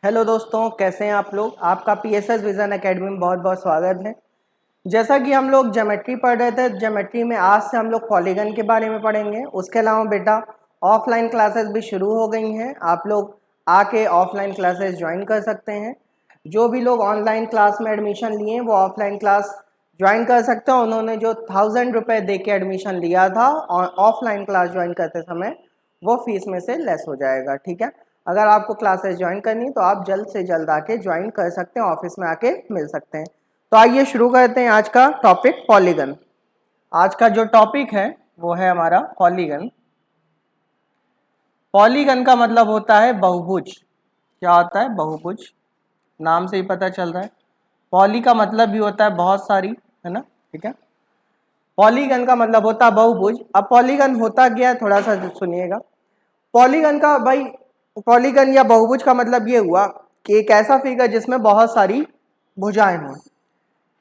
Hello दोस्तों, कैसे हैं आप लोग। आपका पीएसएस विजन एकेडमी में बहुत बहुत स्वागत है। जैसा कि हम लोग ज्योमेट्री पढ़ रहे थे, ज्योमेट्री में आज से हम लोग पॉलीगन के बारे में पढ़ेंगे। उसके अलावा बेटा ऑफलाइन क्लासेस भी शुरू हो गई हैं, आप लोग आके ऑफलाइन क्लासेस ज्वाइन कर सकते हैं। जो भी लोग ऑनलाइन क्लास में एडमिशन लिए हैं वो ऑफलाइन क्लास ज्वाइन कर सकते हैं। उन्होंने जो 1000 रुपये दे के एडमिशन लिया था ऑफलाइन क्लास ज्वाइन करते समय, वो फीस में से लेस हो जाएगा। ठीक है, अगर आपको क्लासेस ज्वाइन करनी तो आप जल्द से जल्द आके ज्वाइन कर सकते हैं, ऑफिस में आके मिल सकते हैं। तो आइए शुरू करते हैं आज का टॉपिक पॉलीगन। आज का जो टॉपिक है वो है हमारा पॉलीगन। पॉलीगन का मतलब होता है बहुभुज। क्या होता है? बहुभुज। नाम से ही पता चल रहा है। पॉली का मतलब भी होता है बहुत सारी, है ना। ठीक है, पॉलीगन का मतलब होता है बहुभुज। अब पॉलीगन होता क्या है थोड़ा सा सुनिएगा। पॉलीगन का भाई, पॉलीगन या बहुभुज का मतलब ये हुआ कि एक ऐसा फिगर जिसमें बहुत सारी भुजाएं हों।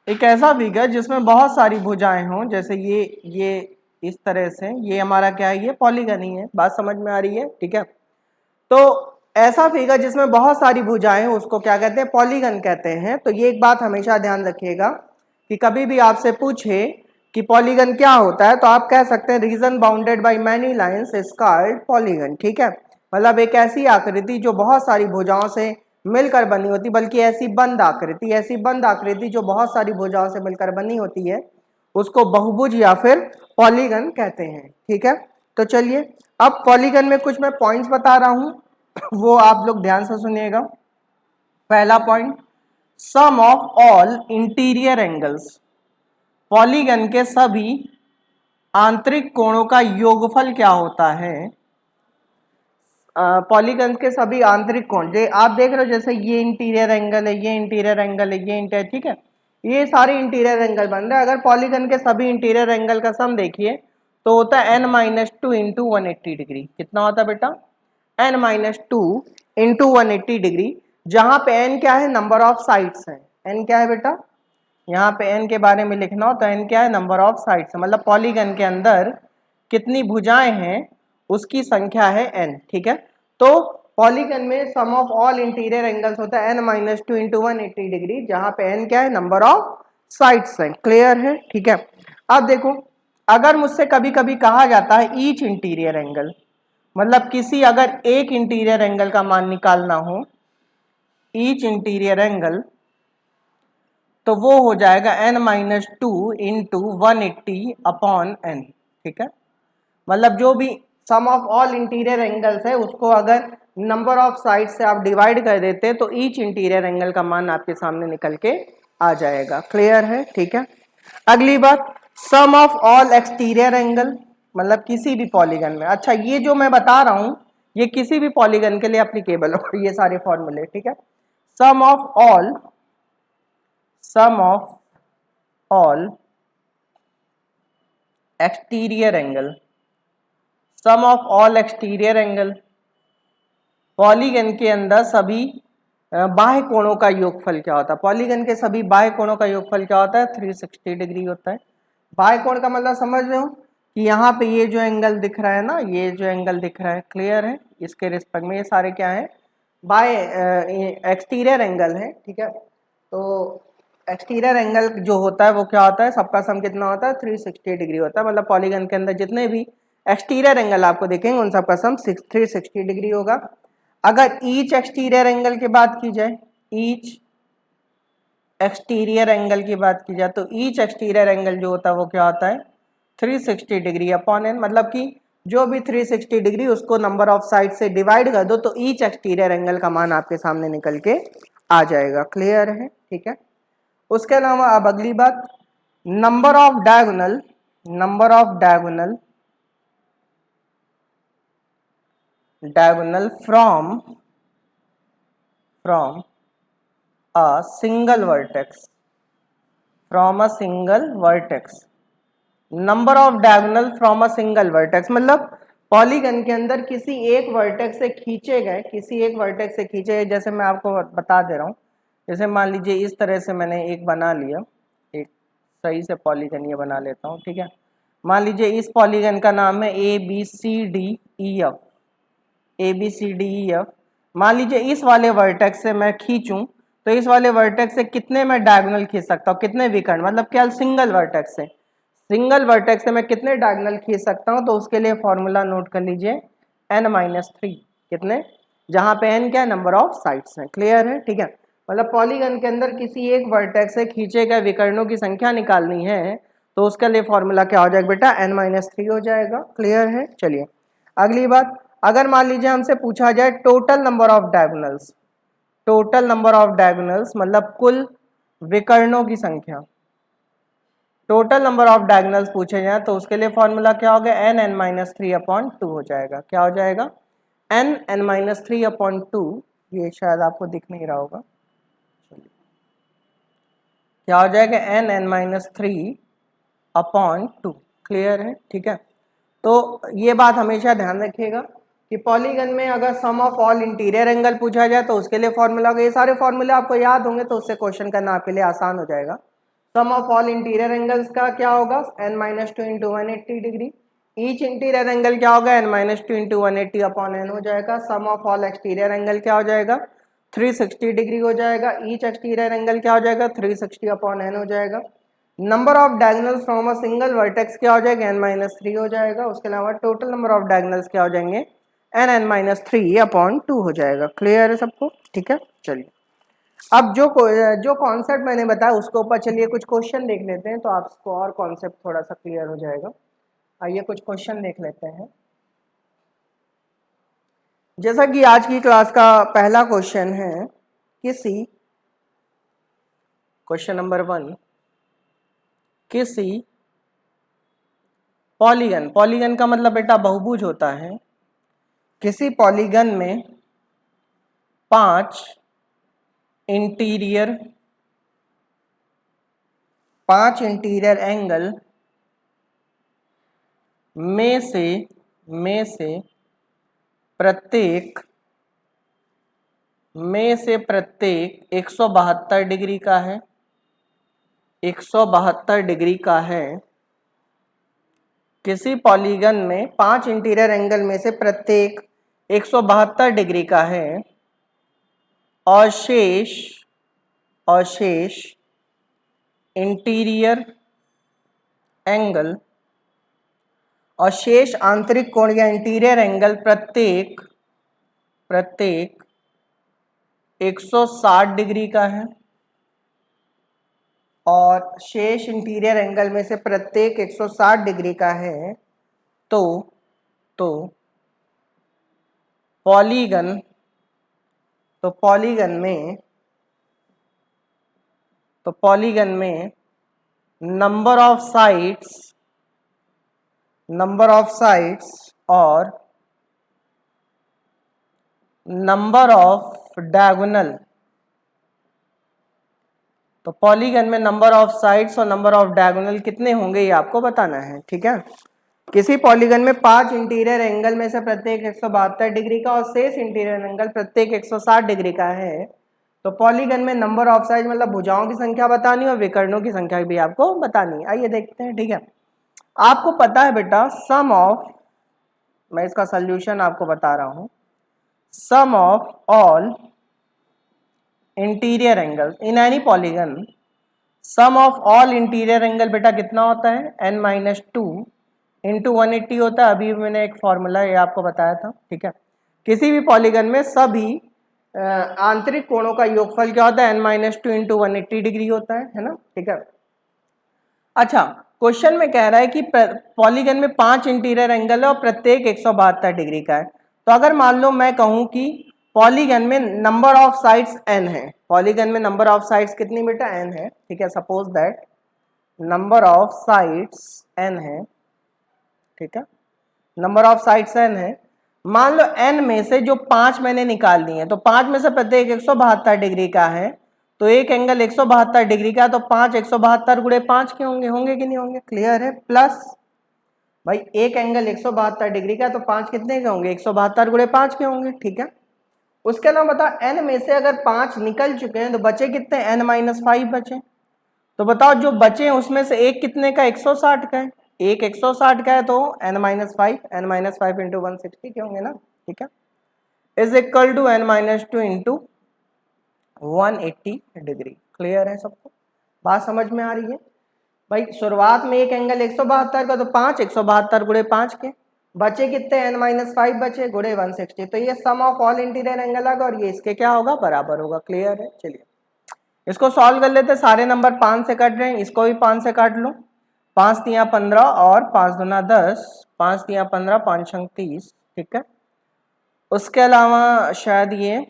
एक ऐसा फिगर जिसमें बहुत सारी भुजाएं हों, जैसे ये इस तरह से, ये हमारा क्या है? ये पॉलीगन ही है। बात समझ में आ रही है? ठीक है, तो ऐसा फिगर जिसमें बहुत सारी भुजाएं हैं उसको क्या कहते हैं? पॉलीगन कहते हैं। तो ये एक बात हमेशा ध्यान रखिएगा कि कभी भी आपसे पूछे कि पॉलीगन क्या होता है तो आप कह सकते हैं reason bounded by many lines is called polygon. ठीक है, मतलब एक ऐसी आकृति जो बहुत सारी भुजाओं से मिलकर बनी होती, बल्कि ऐसी बंद आकृति जो बहुत सारी भुजाओं से मिलकर बनी होती है, उसको बहुभुज या फिर पॉलीगन कहते हैं। ठीक है, तो चलिए अब पॉलीगन में कुछ मैं पॉइंट्स बता रहा हूं, वो आप लोग ध्यान से सुनिएगा। पहला point, sum of all interior angles. Polygon के सभी आंतरिक कोणों का योगफल क्या होता है? पॉलीगन के सभी आंतरिक कोण, जो आप देख रहे हो, जैसे ये इंटीरियर एंगल है, ये इंटीरियर एंगल है, ये इंटीरियर, ठीक है, ये सारे इंटीरियर एंगल बन रहे हैं। अगर पॉलीगन के सभी इंटीरियर एंगल का सम देखिए तो होता है n-2 इंटू 180 डिग्री। कितना होता है बेटा? n-2 इंटू 180 डिग्री, जहां पे n क्या है? नंबर ऑफ साइड्स है। n क्या है बेटा? यहाँ पे n के बारे में लिखना हो तो n क्या है? नंबर ऑफ साइड्स है। मतलब पॉलीगन के अंदर कितनी भुजाएं हैं उसकी संख्या है n। ठीक है, तो पॉलीगन में सम ऑफ ऑल इंटीरियर एंगल्स होता है n-2 इंटू 180 डिग्री, जहां पे n क्या है? नंबर ऑफ साइड्स है। क्लियर है? ठीक है, अब देखो, अगर मुझसे कभी कभी कहा जाता है ईच इंटीरियर एंगल, मतलब किसी अगर एक इंटीरियर एंगल का मान निकालना हो, ईच इंटीरियर एंगल, तो वो हो जाएगा n-2 इंटू 180 अपॉन n। ठीक है, मतलब जो भी सम ऑफ ऑल इंटीरियर एंगल्स है उसको अगर नंबर ऑफ साइड से आप डिवाइड कर देते तो ईच इंटीरियर एंगल का मान आपके सामने निकल के आ जाएगा। क्लियर है? ठीक है, अगली बात, सम ऑफ ऑल एक्सटीरियर एंगल, मतलब किसी भी पॉलीगन में। अच्छा, ये जो मैं बता रहा हूं ये किसी भी पॉलीगन के लिए एप्लीकेबल हो, ये सारे फॉर्मूले। ठीक है, sum of all exterior angle, sum of all exterior angle, polygon के अंदर सभी बाह्य कोणों का योगफल क्या होता है? पॉलीगन के सभी बाह्य कोणों का योगफल क्या होता है? 360 डिग्री होता है। बाह्य कोण का मतलब समझ रहे हो कि यहाँ पे ये जो एंगल दिख रहा है ना, ये जो एंगल दिख रहा है, क्लियर है, इसके रिस्पेक्ट में ये सारे क्या है? बाह्य एक्सटीरियर एंगल है। ठीक है, तो एक्सटीरियर एंगल जो होता है वो क्या होता है? सबका सम कितना होता है? 360 डिग्री होता है। मतलब पॉलीगन के अंदर जितने भी एक्सटीरियर एंगल आपको दिखेंगे उन सबका सम 360 डिग्री होगा। अगर ईच एक्सटीरियर एंगल की बात की जाए, ईच एक्सटीरियर एंगल की बात की जाए, तो ईच एक्सटीरियर एंगल जो होता है वो क्या होता है? 360 डिग्री अपॉन n। मतलब कि जो भी 360 डिग्री उसको नंबर ऑफ साइड से डिवाइड कर दो तो ईच एक्सटीरियर एंगल का मान आपके सामने निकल के आ जाएगा। क्लियर है? ठीक है, उसके अलावा अब अगली बात, number of diagonal, diagonal from a single vertex, number of diagonal from a single vertex, मतलब पॉलीगन के अंदर किसी एक वर्टेक्स से खींचे गए, जैसे मैं आपको बता दे रहा हूँ। जैसे मान लीजिए इस तरह से मैंने एक बना लिया, एक सही से पॉलीगन ये बना लेता हूँ। ठीक है, मान लीजिए इस पॉलीगन का नाम है ABCDEF, ABCDEF। मान लीजिए इस वाले वर्टेक्स से मैं खींचूं तो इस वाले वर्टेक्स से कितने मैं डायगोनल खींच सकता हूँ, कितने विकर्ण, मतलब क्या सिंगल वर्टेक्स से, सिंगल वर्टेक्स से मैं कितने डायगोनल खींच सकता हूँ। तो उसके लिए फॉर्मूला नोट कर लीजिए n-3, कितने, जहां पे n क्या है, नंबर ऑफ साइड्स है। क्लियर है, ठीक है। मतलब पॉलीगन के अंदर किसी एक वर्टेक्स से खींचे गए विकर्णों की संख्या निकालनी है तो उसके लिए फॉर्मूला क्या हो जाएगा बेटा, n-3 हो जाएगा। क्लियर है। चलिए अगली बात, अगर मान लीजिए हमसे पूछा जाए total number of diagonals, total number of diagonals मतलब कुल विकर्णों की संख्या, टोटल नंबर ऑफ डायगोनल्स पूछे जाए तो उसके लिए फॉर्मूला क्या हो गया, n-3/2 हो जाएगा। क्या हो जाएगा, n-3/2, ये शायद आपको दिख नहीं रहा होगा, क्या हो जाएगा n-3/2। क्लियर है, ठीक है। तो ये बात हमेशा ध्यान रखिएगा कि पॉलीगन में अगर सम ऑफ ऑल इंटीरियर एंगल पूछा जाए तो उसके लिए फॉर्मूला, ये सारे फॉर्मूले आपको याद होंगे तो उससे क्वेश्चन करना आपके लिए आसान हो जाएगा। सम ऑफ ऑल इंटीरियर एंगल्स का क्या होगा, n-2 into 180 degree, each interior angle क्या होगा, n-2 इंटू 180 अपॉन n हो जाएगा। सम ऑफ ऑल एक्सटीरियर एंगल क्या हो जाएगा, 360 डिग्री हो जाएगा। ईच एक्सटीरियर एंगल क्या हो जाएगा, 360 अपॉन n हो जाएगा। Number of diagonals from a single vertex क्या हो जाएगा, n-3 हो जाएगा। उसके अलावा टोटल नंबर ऑफ डायगोनल्स क्या हो जाएंगे, n-3/2 हो जाएगा। क्लियर है सबको, ठीक है। चलिए अब जो कॉन्सेप्ट मैंने बताया उसके ऊपर चलिए कुछ क्वेश्चन देख लेते हैं तो आपको और कॉन्सेप्ट थोड़ा सा क्लियर हो जाएगा। आइए कुछ क्वेश्चन देख लेते हैं। जैसा कि आज की क्लास का पहला क्वेश्चन है, क्वेश्चन नंबर 1, किसी पॉलीगन, पॉलीगन का मतलब बेटा बहुभुज होता है, किसी पॉलीगन में 5 इंटीरियर एंगल में से प्रत्येक 172 डिग्री का है, 172 डिग्री का है। किसी पॉलीगन में 5 इंटीरियर एंगल में से प्रत्येक 172 डिग्री का है और शेष इंटीरियर एंगल और शेष आंतरिक कोण या इंटीरियर एंगल प्रत्येक 160 डिग्री का है और शेष इंटीरियर एंगल में से प्रत्येक 160 डिग्री का है। तो पॉलीगन में नंबर ऑफ साइड्स और नंबर ऑफ डायगोनल, तो पॉलीगन में नंबर ऑफ साइड्स और नंबर ऑफ डायगोनल कितने होंगे ये आपको बताना है, ठीक है। किसी पॉलीगन में 5 इंटीरियर एंगल में से प्रत्येक 172 डिग्री का और शेष इंटीरियर एंगल प्रत्येक 160 डिग्री का है। तो पॉलीगन में नंबर ऑफ साइड मतलब भुजाओं की संख्या बतानी और विकर्णों की संख्या भी आपको बतानी है। आइए देखते हैं, ठीक है। आपको पता है बेटा सम ऑफ, मैं इसका सोल्यूशन आपको बता रहा हूं, sum of all interior angle in any polygon, sum of all interior angle बेटा कितना होता है, n-2 इंटू 180 होता है। अभी मैंने एक फॉर्मूला ये आपको बताया था, ठीक है। किसी भी पॉलीगन में सभी आंतरिक कोणों का योगफल क्या होता है, n-2 इंटू 180 डिग्री होता है ना, ठीक है। अच्छा, क्वेश्चन में कह रहा है कि पॉलीगन में 5 इंटीरियर एंगल है और प्रत्येक 172 डिग्री का है। तो अगर मान लो मैं कहूं कि पॉलीगन में नंबर ऑफ साइड्स n है, पॉलीगन में नंबर ऑफ साइड्स कितनी बेटा, n है, ठीक है। Suppose that number of sides n है, ठीक है, नंबर ऑफ साइड्स n है। मान लो n में से जो 5 मैंने निकाल दिए हैं तो 5 में से प्रत्येक 172 डिग्री का है, तो एक एंगल 172 डिग्री का, तो 5 172 गुणे 5 के होंगे कि नहीं होंगे। क्लियर है। प्लस भाई एक एंगल 172 डिग्री का तो 5 कितने के होंगे, 172 गुणे 5 के होंगे, ठीक है। उसके अलावा बताओ n में से अगर 5 निकल चुके हैं तो बचे कितने, n-5 बचे। तो बताओ जो बचे उसमें से एक कितने का, 160 का है, एक 160 का है तो n-5 इंटू 160 के होंगे ना, ठीक है। Is equal to n minus two into 180 degree. Clear है सबको? बात समझ में आ रही है? भाई शुरुआत में एक एंगल 172 का, तो 5 172 गुणे 5 के बचे कितने, n माइनस 5 बचे गुणे 160, तो ये सम ऑफ ऑल इंटीरियर एंगल आएगा और ये इसके क्या होगा, बराबर होगा। क्लियर है? चलिए इसको सॉल्व कर लेते। सारे नंबर 5 से कट रहे हैं, इसको भी 5 से काट लो। 5 तिया 15 और 5 दूना 10, 5 तिया 15, 5 छंग 30। ठीक है, उसके अलावा शायद ये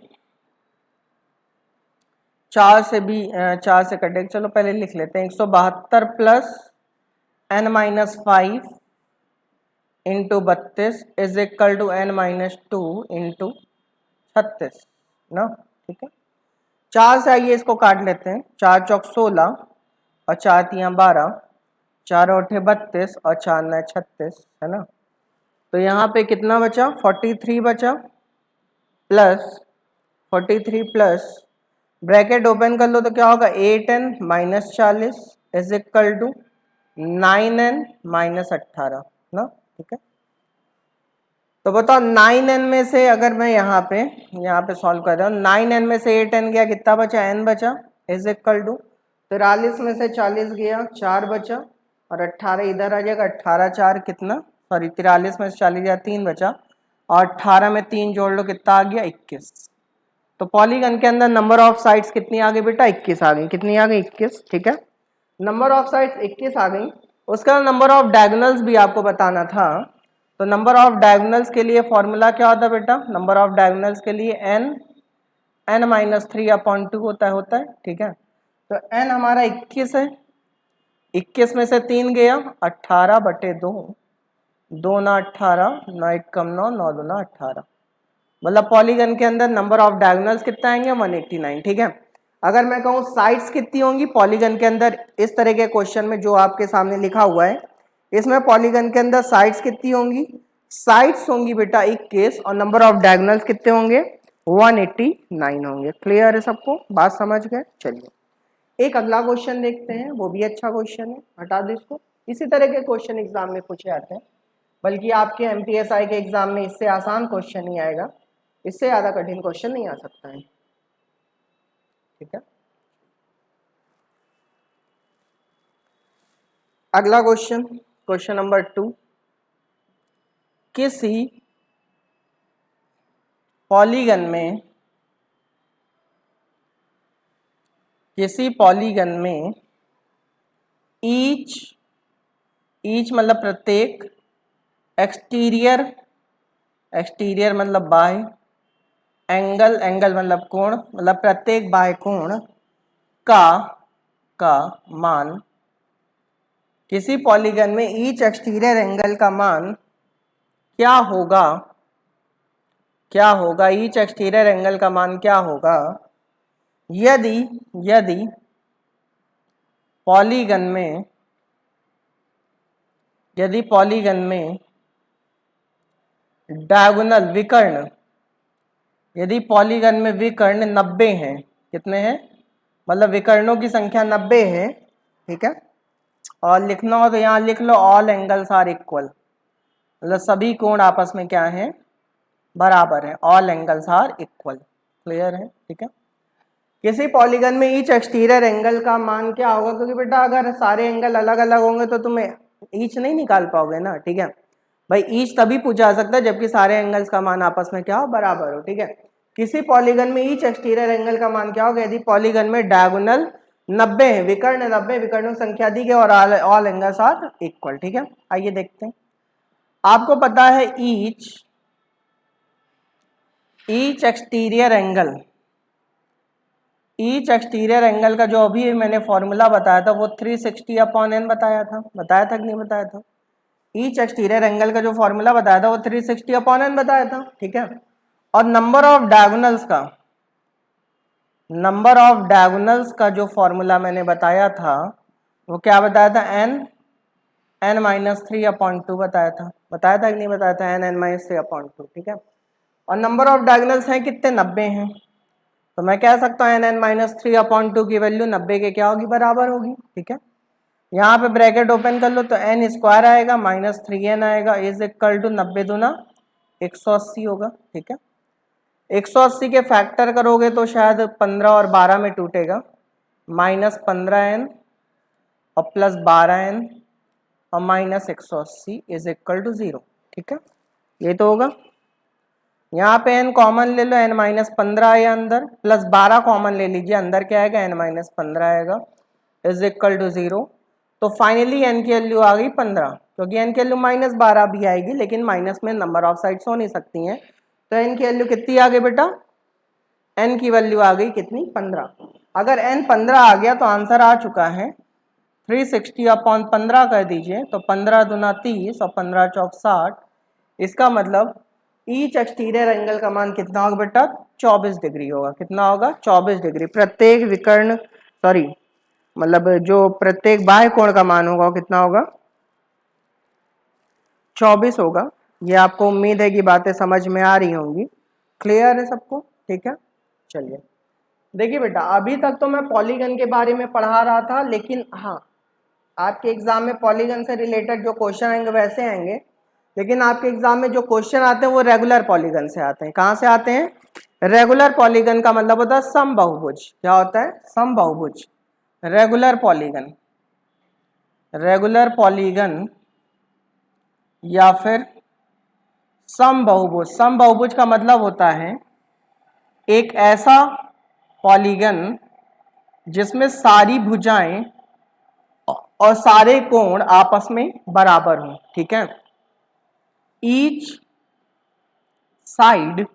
4 से भी 4 से कटे, चलो पहले लिख लेते हैं। 172 plus n minus 5 into 32 is equal to n minus 2 into 36 ना। ठीक है, 4 से आइए इसको काट लेते हैं। 4 चौक 16 और 4 तिया 12, 4 ओठे 32 और 4 नए 36, है ना। तो यहाँ पे कितना बचा, 43 बचा, प्लस 43 प्लस ब्रैकेट ओपन कर लो तो क्या होगा, 8n minus 40 is equal to 9n minus 18 ना। ठीक है, तो बताओ 9n में से अगर मैं यहाँ पे सॉल्व कर रहा हूँ, 9n में से 8n गया, कितना बचा, n बचा, इज इक्वल टू 43 में से 40 गया, 4 बचा, और 18 इधर आ जाएगा, 18 4 कितना, सॉरी 43 में से 40 गया, 3 बचा, और 18 में 3 जोड़ लो, कितना आ गया, 21। तो पॉलीगन के अंदर नंबर ऑफ साइड्स कितनी आ गई बेटा, 21 आ गई। कितनी आ गई, 21। ठीक है, नंबर ऑफ साइड्स 21 आ गई। उसका नंबर ऑफ डायगोनल्स भी आपको बताना था। तो नंबर ऑफ डायगोनल्स के लिए फॉर्मूला क्या होता है बेटा, नंबर ऑफ डायगोनल्स के लिए n माइनस 3/2 होता है। ठीक है, तो n हमारा 21 है, 21 में से 3 गया, 18 बटे 2, 2 ना 18, 9 1 कम 9, 9 2 ना 18, मतलब पॉलीगन के अंदर नंबर ऑफ डायगोनल्स कितना आएंगे, 189। ठीक है, अगर मैं कहूँ साइड्स कितनी होंगी पॉलीगन के अंदर, इस तरह के क्वेश्चन में जो आपके सामने लिखा हुआ है, इसमें पॉलीगन के अंदर साइड्स कितनी होंगी, साइड्स होंगी बेटा 21, और नंबर ऑफ डायगोनल्स कितने होंगे, 189 होंगे। क्लियर है सबको, बात समझ गए? चलिए एक अगला क्वेश्चन देखते हैं, वो भी अच्छा क्वेश्चन है, हटा दो इसको। इसी तरह के क्वेश्चन एग्जाम में पूछे जाते हैं, बल्कि आपके एमपीएसआई के एग्जाम में इससे आसान क्वेश्चन नहीं आएगा, इससे ज्यादा कठिन क्वेश्चन नहीं आ सकता है। ठीक है, अगला क्वेश्चन, क्वेश्चन नंबर 2, किसी पॉलीगन में ईच मतलब प्रत्येक, एक्सटीरियर मतलब बाह्य, एंगल मतलब कोण, मतलब प्रत्येक बाह्य कोण का मान, किसी पॉलीगन में ईच एक्सटीरियर एंगल का मान क्या होगा, ईच एक्सटीरियर एंगल का मान क्या होगा यदि पॉलीगन में डायगोनल विकर्ण, यदि पॉलीगन में विकर्ण 90 हैं, कितने हैं, मतलब विकर्णों की संख्या 90 है। ठीक है, और लिखना हो तो यहाँ लिख लो ऑल एंगल्स आर इक्वल, मतलब सभी कोण आपस में क्या है, बराबर है, all angles are equal. Clear है? ठीक है, किसी पॉलीगन में ईच एक्सटीरियर एंगल का मान क्या होगा, क्योंकि बेटा अगर सारे एंगल अलग अलग होंगे तो तुम ईच नहीं निकाल पाओगे ना। ठीक है भाई, ईच तभी पूछा जा सकता है जबकि सारे एंगल्स का मान आपस में क्या हो, बराबर हो। ठीक है, किसी पॉलीगन में ईच एक्सटीरियर एंगल का मान क्या होगा यदि पॉलीगन में डायगोनल 90 है, विकर्ण 90, विकर्णों की संख्या दी है और ऑल एंगल्स आर इक्वल। ठीक है, आइए देखते हैं। आपको पता है ईच एक्सटीरियर एंगल का जो अभी मैंने फॉर्मूला बताया था वो 360/n बताया था कि नहीं बताया था? ईच एक्सटीरियर एंगल का जो फॉर्मूला बताया था वो 360/n बताया था। ठीक है, और नंबर ऑफ डायगोनल्स का जो फॉर्मूला मैंने बताया था वो क्या बताया था, n माइनस 3/2 बताया था कि नहीं बताया था, n माइनस 3/2। ठीक है, और नंबर ऑफ डायगोनल्स हैं कितने, 90 हैं, तो मैं कह सकता हूँ n माइनस 3/2 की वैल्यू 90 के क्या होगी, बराबर होगी। ठीक है, यहाँ पे ब्रैकेट ओपन कर लो तो n स्क्वायर आएगा माइनस 3n आएगा, इज इक्वल टू 90 दूना 180 होगा। ठीक है, 180 के फैक्टर करोगे तो शायद 15 और 12 में टूटेगा, -15n और +12n और -180 इज इक्वल टू 0। ठीक है, ये तो होगा। यहाँ पे n कॉमन ले लो, n-15 आया अंदर, +12 कॉमन ले लीजिए, अंदर क्या आएगा n-15 आएगा, इज इक्वल टू 0। तो फाइनली n की वैल्यू आ गई 15, क्योंकि n की वैल्यू -12 भी आएगी, लेकिन माइनस में नंबर ऑफ साइड्स हो नहीं सकती हैं, तो n की वैल्यू कितनी आ गई बेटा, n की वैल्यू आ गई कितनी, 15। अगर n 15 आ गया तो आंसर आ चुका है 360/15 कर दीजिए, तो 15 दूना 30 और 15 चौक 60। इसका मतलब ईच एक्सटीरियर एंगल का मान कितना होगा बेटा, 24 डिग्री होगा। कितना होगा, 24 डिग्री। प्रत्येक विकर्ण मतलब जो प्रत्येक बाह्य कोण का मान होगा वो कितना होगा, 24 होगा। ये आपको उम्मीद है कि बातें समझ में आ रही होंगी, क्लियर है सबको। ठीक है, चलिए देखिए बेटा, अभी तक तो मैं पॉलीगन के बारे में पढ़ा रहा था, लेकिन हाँ आपके एग्जाम में पॉलीगन से रिलेटेड जो क्वेश्चन आएंगे वैसे आएंगे, लेकिन आपके एग्जाम में जो क्वेश्चन आते हैं वो रेगुलर पॉलीगन से आते हैं। कहाँ से आते हैं, रेगुलर पॉलीगन का मतलब होता है समबाहुभुज। क्या होता है, समबाहुभुज। रेगुलर पॉलीगन, रेगुलर पॉलीगन या फिर समबाहुभुज। समबाहुभुज का मतलब होता है एक ऐसा पॉलीगन जिसमें सारी भुजाएं और सारे कोण आपस में बराबर हों। ठीक है, each side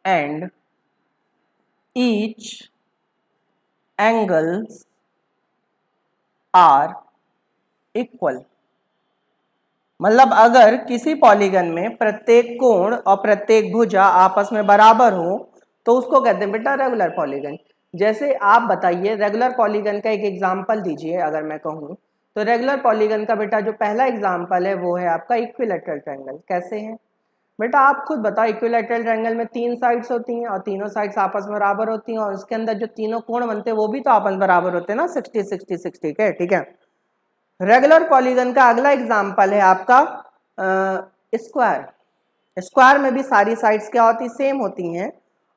and each angles are equal. मतलब अगर किसी पॉलीगन में प्रत्येक कोण और प्रत्येक भुजा आपस में बराबर हो तो उसको कहते हैं बेटा रेगुलर पॉलीगन। जैसे आप बताइए रेगुलर पॉलीगन का एक एग्जांपल दीजिए। अगर मैं कहूँ तो रेगुलर पॉलीगन का बेटा जो पहला एग्जांपल है वो है आपका इक्विलैटरल ट्रायंगल। कैसे है बेटा, आप खुद बताओ। इक्विलैटरल ट्रायंगल में 3 साइड्स होती हैं और तीनों साइड्स आपस में बराबर होती हैं, और इसके अंदर जो तीनों कोण बनते हैं वो भी तो आपस में बराबर होते हैं ना, 60 60 60 के। ठीक है, रेगुलर पॉलीगन का अगला एग्जांपल है आपका स्क्वायर। स्क्वायर में भी सारी साइड्स क्या होती, सेम होती हैं,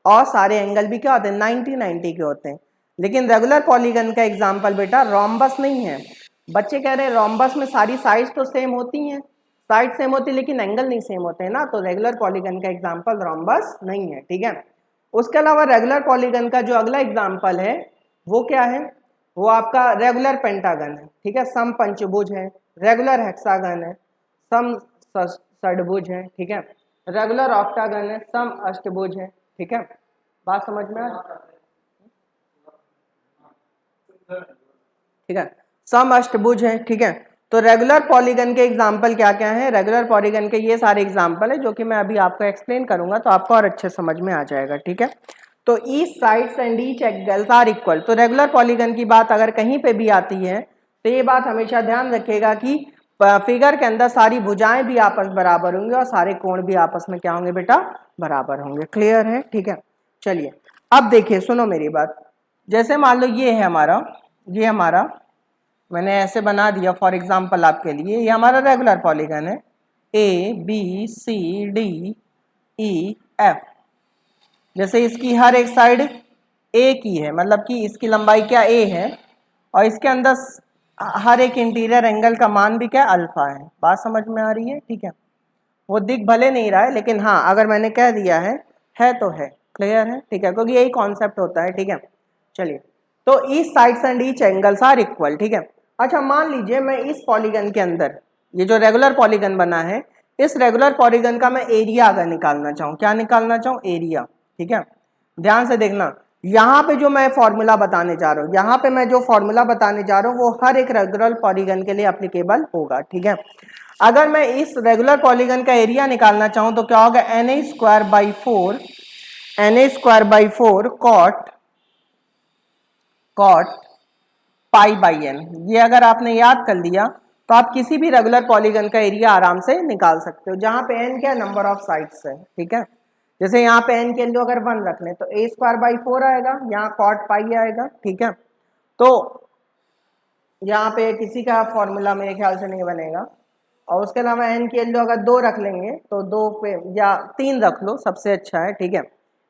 और सारे एंगल भी क्या होते हैं, 90 90 के होते हैं। लेकिन रेगुलर पॉलीगन का एग्जांपल बेटा रोम्बस नहीं है। बच्चे कह रहे हैं रोम्बस में सारी साइड्स तो सेम होती हैं, साइड सेम होती है लेकिन एंगल नहीं सेम होते हैं ना, तो रेगुलर पॉलीगन का एग्जांपल रोम्बस नहीं है। ठीक है, उसके अलावा रेगुलर पॉलीगन का जो अगला एग्जांपल है वो क्या है, वो आपका रेगुलर पेंटागन है। ठीक है, सम पंचभुज है, रेगुलर हेक्सागन है, सम षडभुज है। ठीक है, रेगुलर ऑक्टागन है, सम अष्टभुज है। ठीक है, बात समझ में आ, ठीक है, सम अष्टभुज है। ठीक है, तो रेगुलर पॉलीगन के एग्जाम्पल क्या क्या है, रेगुलर पॉलीगन के ये सारे एग्जाम्पल है जो कि मैं अभी आपको एक्सप्लेन करूंगा तो आपको और अच्छे समझ में आ जाएगा। ठीक है, तो each sides and each angles are equal. तो रेगुलर पॉलीगन की बात अगर कहीं पे भी आती है तो ये बात हमेशा ध्यान रखिएगा कि फिगर के अंदर सारी भुजाएं भी आपस बराबर होंगे और सारे कोण भी आपस में क्या होंगे बेटा, बराबर होंगे। क्लियर है। ठीक है, चलिए अब देखिए, सुनो मेरी बात। जैसे मान लो ये है हमारा, ये हमारा मैंने ऐसे बना दिया फॉर एग्जांपल आपके लिए, ये हमारा रेगुलर पॉलीगन है, A B C D E F. जैसे इसकी हर एक साइड ए की है, मतलब कि इसकी लंबाई क्या ए है, और इसके अंदर हर एक इंटीरियर एंगल का मान भी क्या, अल्फा है। बात समझ में आ रही है। ठीक है, वो दिख भले नहीं रहा है लेकिन हाँ अगर मैंने कह दिया है तो है। क्लियर है। ठीक है, क्योंकि यही कॉन्सेप्ट होता है। ठीक है, चलिए तो each sides and each angles are equal. ठीक है, अच्छा मान लीजिए मैं इस पॉलीगन के अंदर, ये जो रेगुलर पॉलीगन बना है, इस रेगुलर पॉलीगन का मैं एरिया अगर निकालना चाहूँ, क्या निकालना चाहूँ, एरिया। ठीक है, ध्यान से देखना, यहाँ पे जो मैं फॉर्मूला बताने जा रहा हूँ, यहाँ पे मैं जो फॉर्मूला बताने जा रहा हूँ वो हर एक रेगुलर पॉलीगन के लिए एप्लीकेबल होगा। ठीक है, अगर मैं इस रेगुलर पॉलीगन का एरिया निकालना चाहूँ तो क्या होगा, na² by 4 cot π/n। ये अगर आपने याद कर लिया तो आप किसी भी रेगुलर पॉलीगन का एरिया आराम से निकाल सकते हो, जहां पे n क्या नंबर ऑफ साइड्स है। ठीक है, जैसे यहाँ पे n के लिए अगर 1 रख लें तो a² by 4 आएगा, यहाँ cot π आएगा। ठीक है, तो यहाँ पे किसी का फॉर्मूला मेरे ख्याल से नहीं बनेगा, और उसके अलावा एन की वैल्यू अगर 2 रख लेंगे तो 2 पे या 3 रख लो, सबसे अच्छा है, ठीक है।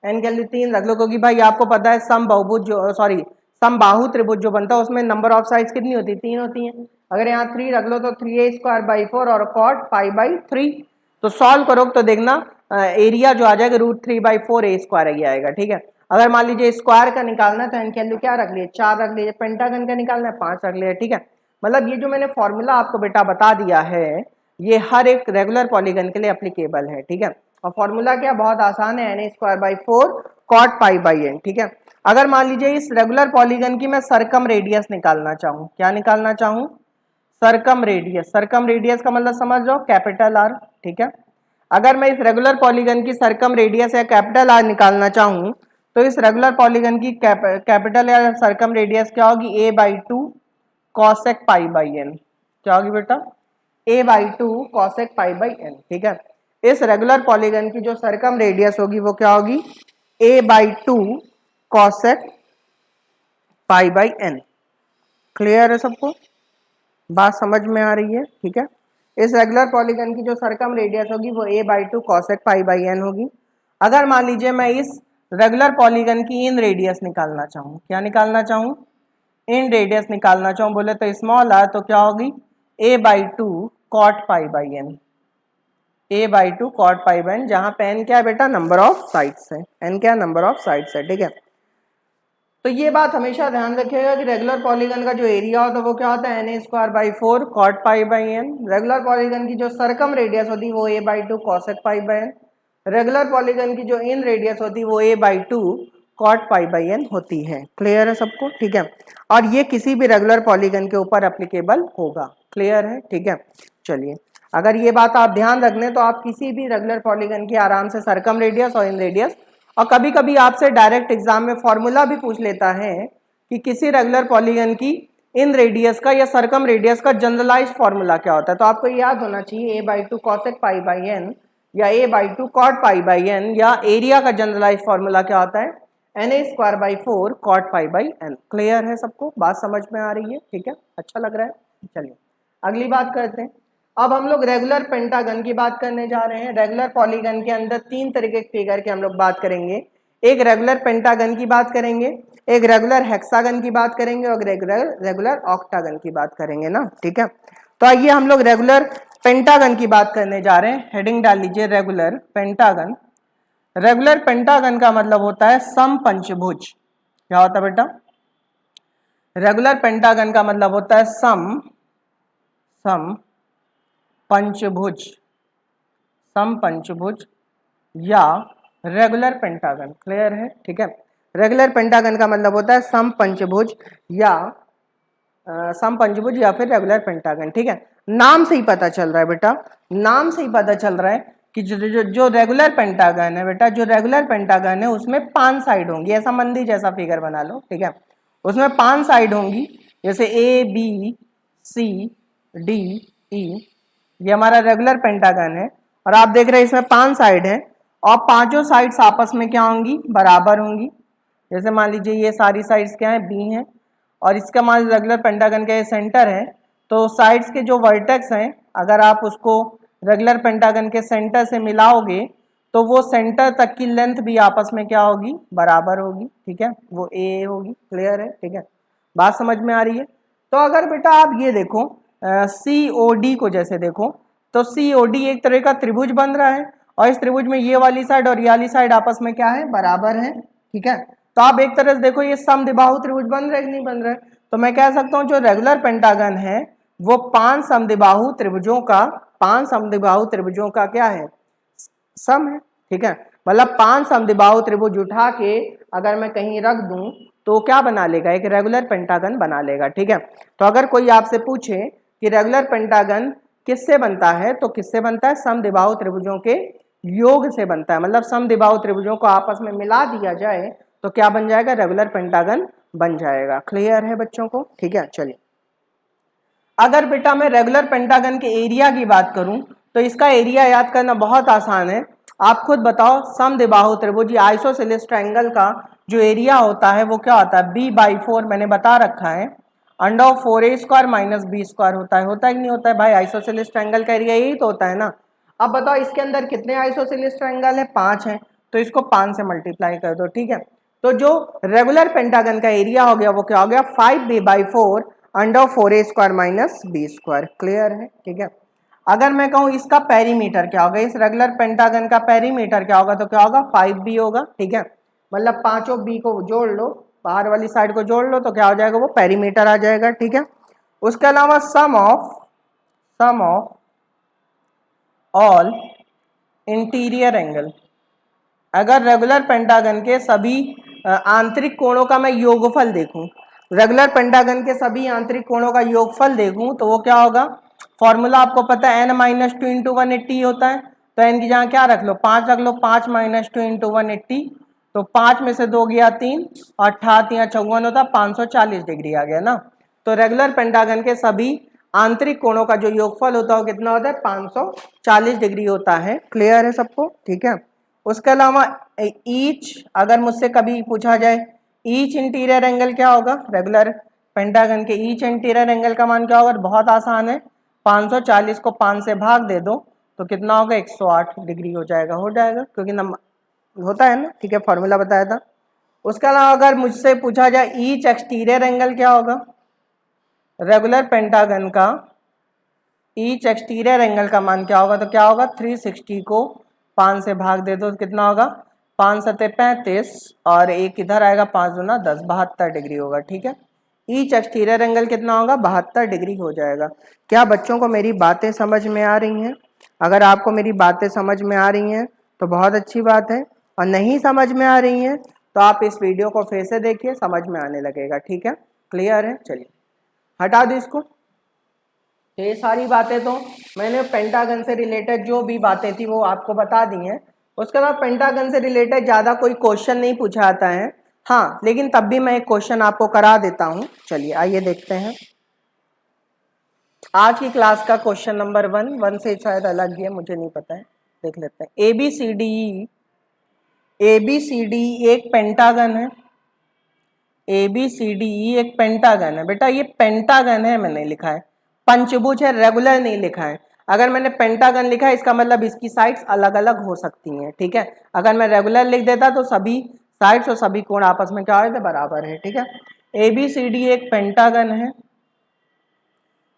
एन की वैल्यू 3 रख लो, क्योंकि भाई आपको पता है सम बहुभुज जो सॉरी समबाहु त्रिभुज जो बनता है उसमें नंबर ऑफ साइड्स कितनी होती है, 3 होती हैं। अगर यहाँ 3 रख लो तो 3a² / 4 और cot π/3। तो सॉल्व करो तो देखना एरिया जो आ जाएगा √3/4 a² आएगा, ठीक है। अगर मान लीजिए स्क्वायर का निकालना है तो एन की वैल्यू क्या रख लिए, 4 रख लीजिए। पेंटागन का निकालना है 5 रख लिए, ठीक है। मतलब ये जो मैंने फॉर्मूला आपको बेटा बता दिया है ये हर एक रेगुलर पॉलीगन के लिए एप्लीकेबल है, ठीक है। और फॉर्मूला क्या बहुत आसान है, na² / 4 cot π/n, ठीक है। अगर मान लीजिए इस रेगुलर पॉलीगन की मैं सरकम रेडियस निकालना चाहूँ, क्या निकालना चाहूँ, सरकम रेडियस। सरकम रेडियस का मतलब समझ लो कैपिटल आर, ठीक है। अगर मैं इस रेगुलर पॉलीगन की सरकम रेडियस या कैपिटल आर निकालना चाहूँ तो इस रेगुलर पॉलीगन की कैपिटल या सरकम रेडियस क्या होगी, a/2 cosec π/n। क्या होगी बेटा, a/2 cosec π/n, ठीक है। इस रेगुलर पॉलीगन की जो सरकम रेडियस होगी वो क्या होगी, a/2 cosec π/n। क्लियर है सबको, बात समझ में आ रही है, ठीक है। इस रेगुलर पॉलीगन की जो सरकम रेडियस होगी वो a/2 cosec π/n होगी। अगर मान लीजिए मैं इस रेगुलर पॉलीगन की इन रेडियस निकालना चाहूँ, क्या निकालना चाहूँ, इन रेडियस निकालना चाहूँ बोले तो स्मॉल आर, तो क्या होगी a/2 cot π/n, a/2 cot π/n, जहाँ पे n क्या है बेटा, नंबर ऑफ साइड्स है, n क्या नंबर ऑफ साइड्स है, ठीक है। तो ये बात हमेशा ध्यान रखिएगा कि रेगुलर पॉलीगन का जो एरिया होता है वो क्या होता है, na² / 4 cot π/n। Regular polygon की जो सरकम रेडियस होती है वो a/2 cosec π/n। Regular polygon की जो इन रेडियस होती है वो a/2 cot π/n होती है। क्लियर है सबको, ठीक है। और ये किसी भी रेगुलर पॉलीगन के ऊपर एप्लीकेबल होगा, क्लियर है, ठीक है। चलिए, अगर ये बात आप ध्यान रख लें तो आप किसी भी रेगुलर पॉलीगन की आराम से सरकम रेडियस और इन रेडियस, और कभी कभी आपसे डायरेक्ट एग्जाम में फॉर्मूला भी पूछ लेता है कि किसी रेगुलर पॉलीगन की इन रेडियस का या सरकम रेडियस का जनरलाइज फॉर्मूला क्या होता है। तो आपको याद होना चाहिए a/2 cosec π/n या a/2 cot π/n, या एरिया का जनरलाइज फॉर्मूला क्या होता है, na² / 4 cot π/n। क्लियर है सबको, बात समझ में आ रही है, ठीक है, अच्छा लग रहा है। चलिए अगली बात करते हैं। अब हम लोग रेगुलर पेंटागन की बात करने जा रहे हैं। रेगुलर पॉलीगन के अंदर 3 तरीके के फिगर की हम लोग बात करेंगे। एक रेगुलर पेंटागन की बात करेंगे, एक रेगुलर हेक्सागन की बात करेंगे और रेगुलर ऑक्टागन की बात करेंगे ना, ठीक है। तो आइए हम लोग रेगुलर पेंटागन की बात करने जा रहे हैं। हेडिंग डाल लीजिए रेगुलर पेंटागन। रेगुलर पेंटागन का मतलब होता है सम पंचभुज। क्या होता है बेटा, रेगुलर पेंटागन का मतलब होता है सम पंचभुज, सम पंचभुज या रेगुलर पेंटागन। क्लियर है, ठीक है। रेगुलर पेंटागन का मतलब होता है सम पंचभुज या फिर रेगुलर पेंटागन, ठीक है। नाम से ही पता चल रहा है बेटा, नाम से ही पता चल रहा है कि जो रेगुलर पेंटागन है बेटा, जो रेगुलर पेंटागन है उसमें 5 साइड होंगी। ऐसा मंदिर जैसा फिगर बना लो, ठीक है। उसमें 5 साइड होंगी, जैसे ABCDE, ये हमारा रेगुलर पेंटागन है। और आप देख रहे हैं इसमें 5 साइड है और पांचों साइड्स आपस में क्या होंगी, बराबर होंगी। जैसे मान लीजिए ये सारी साइड्स क्या है, बी हैं, और इसका मान रेगुलर पेंटागन का ये सेंटर है। तो साइड्स के जो वर्टेक्स हैं अगर आप उसको रेगुलर पेंटागन के सेंटर से मिलाओगे तो वो सेंटर तक की लेंथ भी आपस में क्या होगी, बराबर होगी, ठीक है, वो ए होगी। क्लियर है, ठीक है, बात समझ में आ रही है। तो अगर बेटा आप ये देखो COD को जैसे देखो तो COD एक तरह का त्रिभुज बन रहा है और इस त्रिभुज में ये वाली साइड और ये वाली साइड आपस में क्या है, बराबर है, ठीक है। तो आप एक तरह से देखो ये समद्विबाहु त्रिभुज बन रहा है कि नहीं बन रहा है। तो मैं कह सकता हूँ जो रेगुलर पेंटागन है वो 5 समद्विबाहु त्रिभुजों का क्या है, सम है, ठीक है। मतलब 5 समद्विबाहु त्रिभुज उठा के अगर मैं कहीं रख दूं तो क्या बना लेगा, एक रेगुलर पेंटागन बना लेगा, ठीक है। तो अगर कोई आपसे पूछे कि रेगुलर पेंटागन किससे बनता है तो किससे बनता है, समद्विबाहु त्रिभुजों के योग से बनता है। मतलब समद्विबाहु त्रिभुजों को आपस में मिला दिया जाए तो क्या बन जाएगा, रेगुलर पेंटागन बन जाएगा। क्लियर है बच्चों को, ठीक है। चलिए अगर बेटा मैं रेगुलर पेंटागन के एरिया की बात करूं तो इसका एरिया याद करना बहुत आसान है। आप खुद बताओ, समद्विबाहु त्रिभुज आइसोसेलेस ट्रायंगल का जो एरिया होता है वो क्या होता है, B/4 मैंने बता रखा है। Under of 4a² minus b² होता है कि नहीं होता है भाई? आइसोसेलेस ट्रायंगल का एरिया यही तो होता है ना। अब बताओ इसके अंदर कितने आइसोसेलेस ट्रायंगल है? 5 है, तो इसको 5 से मल्टीप्लाई कर दो, ठीक है। तो जो रेगुलर पेंटागन का एरिया हो गया वो क्या हो गया? 5b/4 under of 4a² minus b²। Clear है, ठीक है। अगर मैं कहूँ इसका पेरीमीटर क्या होगा, इस रेगुलर पेंटागन का पेरीमीटर क्या होगा, तो क्या होगा? 5b होगा, ठीक है। मतलब पांचों b को जोड़ लो, बाहर वाली साइड को जोड़ लो, तो क्या हो जाएगा? वो पेरीमीटर आ जाएगा, ठीक है। उसके अलावा सम ऑफ ऑल इंटीरियर एंगल, अगर रेगुलर पेंटागन के सभी आंतरिक कोणों का मैं योगफल देखूं, रेगुलर पेंटागन के सभी आंतरिक कोणों का योगफल देखूं, तो वो क्या होगा? फॉर्मूला आपको पता है, n-2 इंटू 180 होता है, तो n की जगह क्या रख लो? 5 रख लो। 5 - 2 इंटू 180, तो 5 में से 2 गया 3 और 8 या 54 होता, 540 डिग्री आ गया ना। तो रेगुलर पेंटागन के सभी आंतरिक कोणों का जो योगफल होता है कितना होता है? 540 डिग्री होता है। क्लियर है सबको, ठीक है। उसके अलावा ईच, अगर मुझसे कभी पूछा जाए ईच इंटीरियर एंगल क्या होगा रेगुलर पेंटागन के, ईच इंटीरियर एंगल का मान क्या होगा? बहुत आसान है, 540 को 5 से भाग दे दो तो कितना होगा? 108 डिग्री हो जाएगा, क्योंकि नंबर होता है ना, ठीक है, फॉर्मूला बताया था। उसके अलावा अगर मुझसे पूछा जाए ईच एक्सटीरियर एंगल क्या होगा रेगुलर पेंटागन का, ईच एक्सटीरियर एंगल का मान क्या होगा? तो क्या होगा? 360 को 5 से भाग दे दो तो कितना होगा? 5 × 7 = 35 और एक इधर आएगा, 5 × 2 = 10, 72 डिग्री होगा, ठीक है। ईच एक्सटीरियर एंगल कितना होगा? 72 डिग्री हो जाएगा। क्या बच्चों को मेरी बातें समझ में आ रही हैं? अगर आपको मेरी बातें समझ में आ रही हैं तो बहुत अच्छी बात है, और नहीं समझ में आ रही हैं तो आप इस वीडियो को फिर से देखिए, समझ में आने लगेगा, ठीक है। क्लियर है, चलिए हटा दो इसको। ये सारी बातें तो मैंने पेंटागन से रिलेटेड जो भी बातें थी वो आपको बता दी हैं। उसके बाद पेंटागन से रिलेटेड ज़्यादा कोई क्वेश्चन नहीं पूछा जाता है, हाँ, लेकिन तब भी मैं एक क्वेश्चन आपको करा देता हूँ। चलिए आइए देखते हैं आज की क्लास का क्वेश्चन नंबर 1 से शायद अलग ही है, मुझे नहीं पता है, देख लेते हैं। ABCDE एक पेंटागन है, ABCDE एक पेंटागन है। बेटा ये पेंटागन है, मैंने लिखा है, पंचभुज है, रेगुलर नहीं लिखा है। अगर मैंने पेंटागन लिखा है इसका मतलब इसकी साइड्स अलग अलग हो सकती हैं, ठीक है। अगर मैं रेगुलर लिख देता तो सभी साइड्स और सभी कोण आपस में क्या होते? बराबर है, ठीक है। ABCD एक पेंटागन है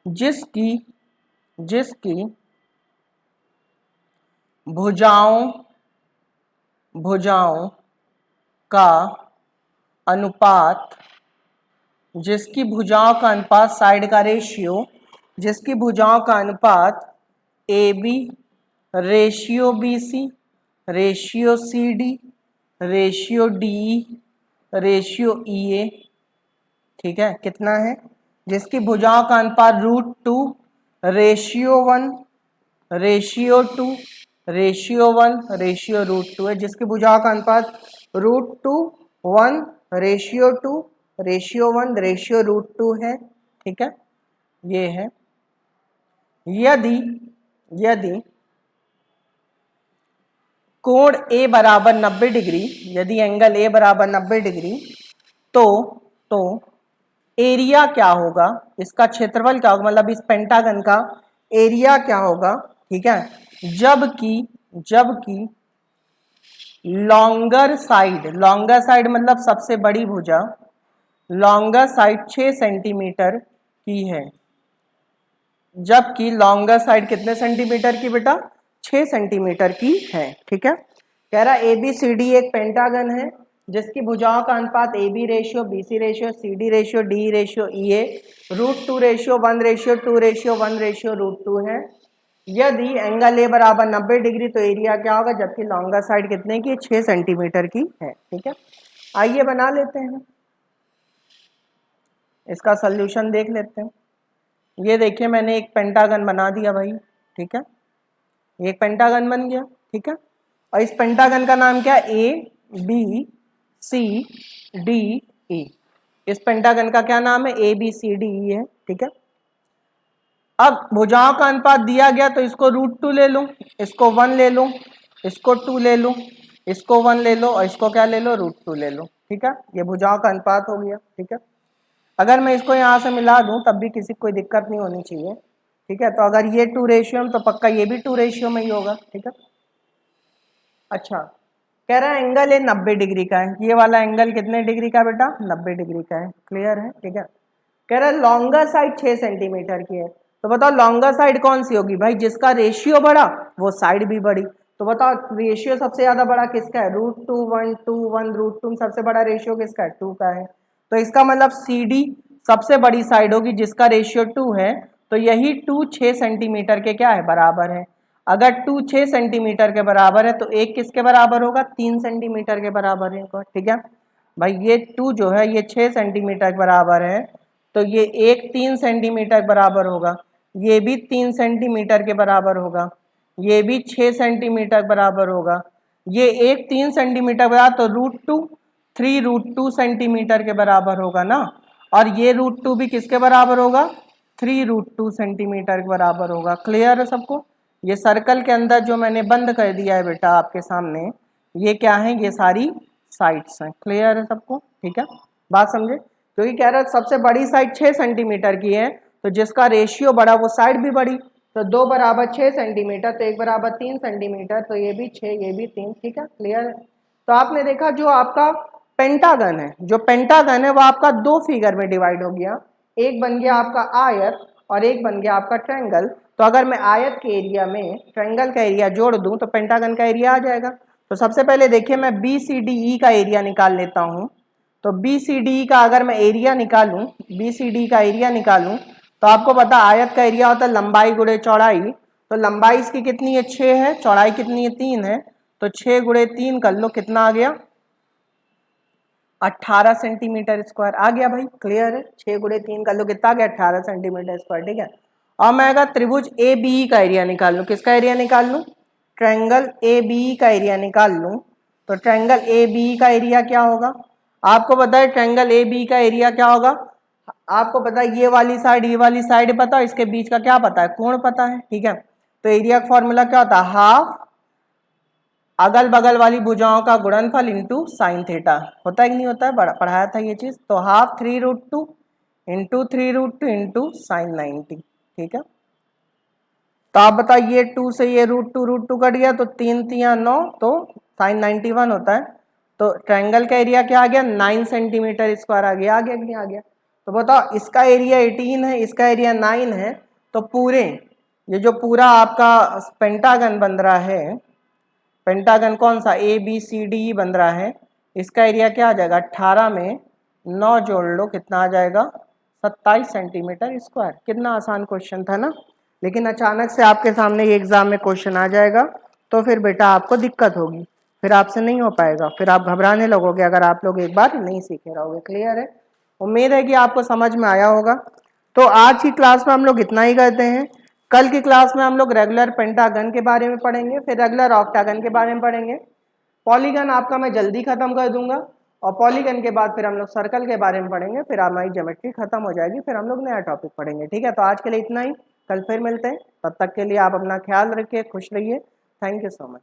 जिसकी भुजाओं का अनुपात, साइड का रेशियो, जिसकी भुजाओं का अनुपात AB ratio BC ratio CD ratio DE ratio EA, ठीक है, कितना है? जिसकी भुजाओं का अनुपात √2 रेशियो 1 रेशियो 2 रेशियो 1 रेशियो √2 है, जिसकी भुजाओं का अनुपात √2 1 रेशियो 2 रेशियो 1 रेशियो √2 है, ठीक है। ये है यदि कोण A बराबर 90 डिग्री, यदि एंगल A बराबर 90 डिग्री, तो एरिया क्या होगा, इसका क्षेत्रफल क्या होगा, मतलब इस पेंटागन का एरिया क्या होगा, ठीक है। जबकि लॉन्गर साइड मतलब सबसे बड़ी भुजा, लॉन्गर साइड 6 सेंटीमीटर की है, जबकि लॉन्गर साइड कितने सेंटीमीटर की बेटा? 6 सेंटीमीटर की है, ठीक है। कह रहा ABCD एक पेंटागन है जिसकी भुजाओं का अनुपात AB ratio BC ratio CD ratio DE ratio EA √2 ratio 1 ratio 2 ratio 1 ratio √2 है। यदि एंगल A बराबर 90 डिग्री तो एरिया क्या होगा, जबकि लॉन्गर साइड कितने की? 6 सेंटीमीटर की है, ठीक है। आइए बना लेते हैं, इसका सल्यूशन देख लेते हैं। ये देखिए मैंने एक पेंटागन बना दिया भाई, ठीक है, ये एक पेंटागन बन गया, ठीक है। और इस पेंटागन का नाम क्या? ABCDE। इस पेंटागन का क्या नाम है? ABCDE है, ठीक है। अब भुजाओं का अनुपात दिया गया तो इसको √2 ले लूं, इसको 1 ले लूं, इसको 2 ले लूं, इसको 1 ले लो और इसको क्या ले लो? √2 ले लो, ठीक है। ये भुजाओं का अनुपात हो गया, ठीक है। अगर मैं इसको यहाँ से मिला दूँ तब भी किसी को कोई दिक्कत नहीं होनी चाहिए, ठीक है। तो अगर ये 2 रेशियो में तो पक्का ये भी 2 रेशियो में ही होगा, ठीक है। अच्छा, कह रहा है एंगल ये 90 डिग्री का है, ये वाला एंगल कितने डिग्री का बेटा, 90 डिग्री का है, क्लियर है, ठीक है। कह रहा है लॉन्गर साइड 6 सेंटीमीटर की है, तो बताओ लॉन्गर साइड कौन सी होगी भाई, जिसका रेशियो बड़ा वो साइड भी बड़ी। तो बताओ रेशियो सबसे ज्यादा बड़ा किसका है, √2 1 2 1 √2 में सबसे बड़ा रेशियो किसका है, 2 का है। तो इसका मतलब CD सबसे बड़ी साइड होगी जिसका रेशियो 2 है, तो यही 2 6 सेंटीमीटर के क्या है, बराबर है। अगर 2 6 सेंटीमीटर के बराबर है तो एक किसके बराबर होगा, 3 सेंटीमीटर के बराबर है, ठीक है भाई। ये 2 जो है ये 6 सेंटीमीटर के बराबर है, तो ये एक 3 सेंटीमीटर के बराबर होगा, ये भी 3 सेंटीमीटर के बराबर होगा, ये भी 6 सेंटीमीटर के बराबर होगा, ये एक 3 सेंटीमीटर बराबर, तो √2 3 √2 सेंटीमीटर के बराबर होगा ना, और ये √2 भी किसके बराबर होगा, 3 √2 सेंटीमीटर के बराबर होगा। क्लियर है सबको। ये सर्कल के अंदर जो मैंने बंद कर दिया है बेटा आपके सामने, ये क्या है, ये सारी साइड्स हैं। क्लियर है सबको, ठीक है, बात समझे। क्योंकि कह रहा है सबसे बड़ी साइड 6 सेंटीमीटर की है, तो जिसका रेशियो बड़ा वो साइड भी बड़ी, तो 2 बराबर 6 सेंटीमीटर, तो 1 बराबर 3 सेंटीमीटर, तो ये भी 6 ये भी 3, ठीक है, क्लियर है। तो आपने देखा जो आपका पेंटागन है, जो पेंटागन है वो आपका 2 फिगर में डिवाइड हो गया, एक बन गया आपका आयत और एक बन गया आपका ट्रायंगल। तो अगर मैं आयत के एरिया में ट्रायंगल का एरिया जोड़ दूं तो पेंटागन का एरिया आ जाएगा। तो सबसे पहले देखिए मैं BCDE का एरिया निकाल लेता हूं। तो BCDE का अगर मैं एरिया निकालूं, BCD का एरिया निकालूं, तो आपको पता आयत का एरिया होता है लंबाई गुणे चौड़ाई। तो लंबाई इसकी कितनी है, 6 है, चौड़ाई कितनी है, 3 है, तो 6 गुणे 3 कर लो, कितना आ गया, 18 सेंटीमीटर स्क्वायर आ गया भाई। क्लियर है, 6 गुणे 3 कर लो, कितना आ गया, 18 सेंटीमीटर स्क्वायर, ठीक है। और मैं अगर त्रिभुज ABE का एरिया निकाल लूँ, किसका एरिया निकाल लूँ, ट्रायंगल ABE का एरिया निकाल लूँ, तो ट्रायंगल ABE का एरिया क्या होगा, आपको पता है ट्रायंगल ABE का एरिया क्या होगा, आपको पता है ये वाली साइड पता है, इसके बीच का क्या पता है, कोण पता है, ठीक है। तो एरिया का फॉर्मूला क्या होता है, हाफ अगल बगल वाली भुजाओं का गुणनफल इंटू साइन थीटा, होता है कि नहीं होता है, पढ़ाया था ये चीज। तो हाफ 3√2 इंटू 3√2 इंटू साइन 90, ठीक है। तो आप बताइए 2 से ये √2 कट गया, तो 3 3 9, तो साइन 91 होता है। तो ट्रायंगल का एरिया क्या आ गया, 9 सेंटीमीटर स्क्वायर आ गया कि नहीं आ गया। तो बताओ इसका एरिया 18 है, इसका एरिया 9 है, तो पूरे ये जो पूरा आपका पेंटागन बन रहा है, पेंटागन कौन सा, ABCDE बन रहा है, इसका एरिया क्या आ जाएगा, 18 में 9 जोड़ लो, कितना आ जाएगा, 27 सेंटीमीटर स्क्वायर। कितना आसान क्वेश्चन था ना, लेकिन अचानक से आपके सामने ये एग्जाम में क्वेश्चन आ जाएगा तो फिर बेटा आपको दिक्कत होगी, फिर आपसे नहीं हो पाएगा, फिर आप घबराने लगोगे अगर आप लोग एक बार नहीं सीखे रहोगे। क्लियर है, उम्मीद है कि आपको समझ में आया होगा। तो आज की क्लास में हम लोग इतना ही करते हैं। कल की क्लास में हम लोग रेगुलर पेंटागन के बारे में पढ़ेंगे, फिर रेगुलर ऑक्टागन के बारे में पढ़ेंगे। पॉलीगन आपका मैं जल्दी खत्म कर दूंगा, और पॉलीगन के बाद फिर हम लोग सर्कल के बारे में पढ़ेंगे, फिर हमारी ज्योमेट्री खत्म हो जाएगी, फिर हम लोग नया टॉपिक पढ़ेंगे, ठीक है। तो आज के लिए इतना ही, कल फिर मिलते हैं, तब तक के लिए आप अपना ख्याल रखिए, खुश रहिए। Thank you so much.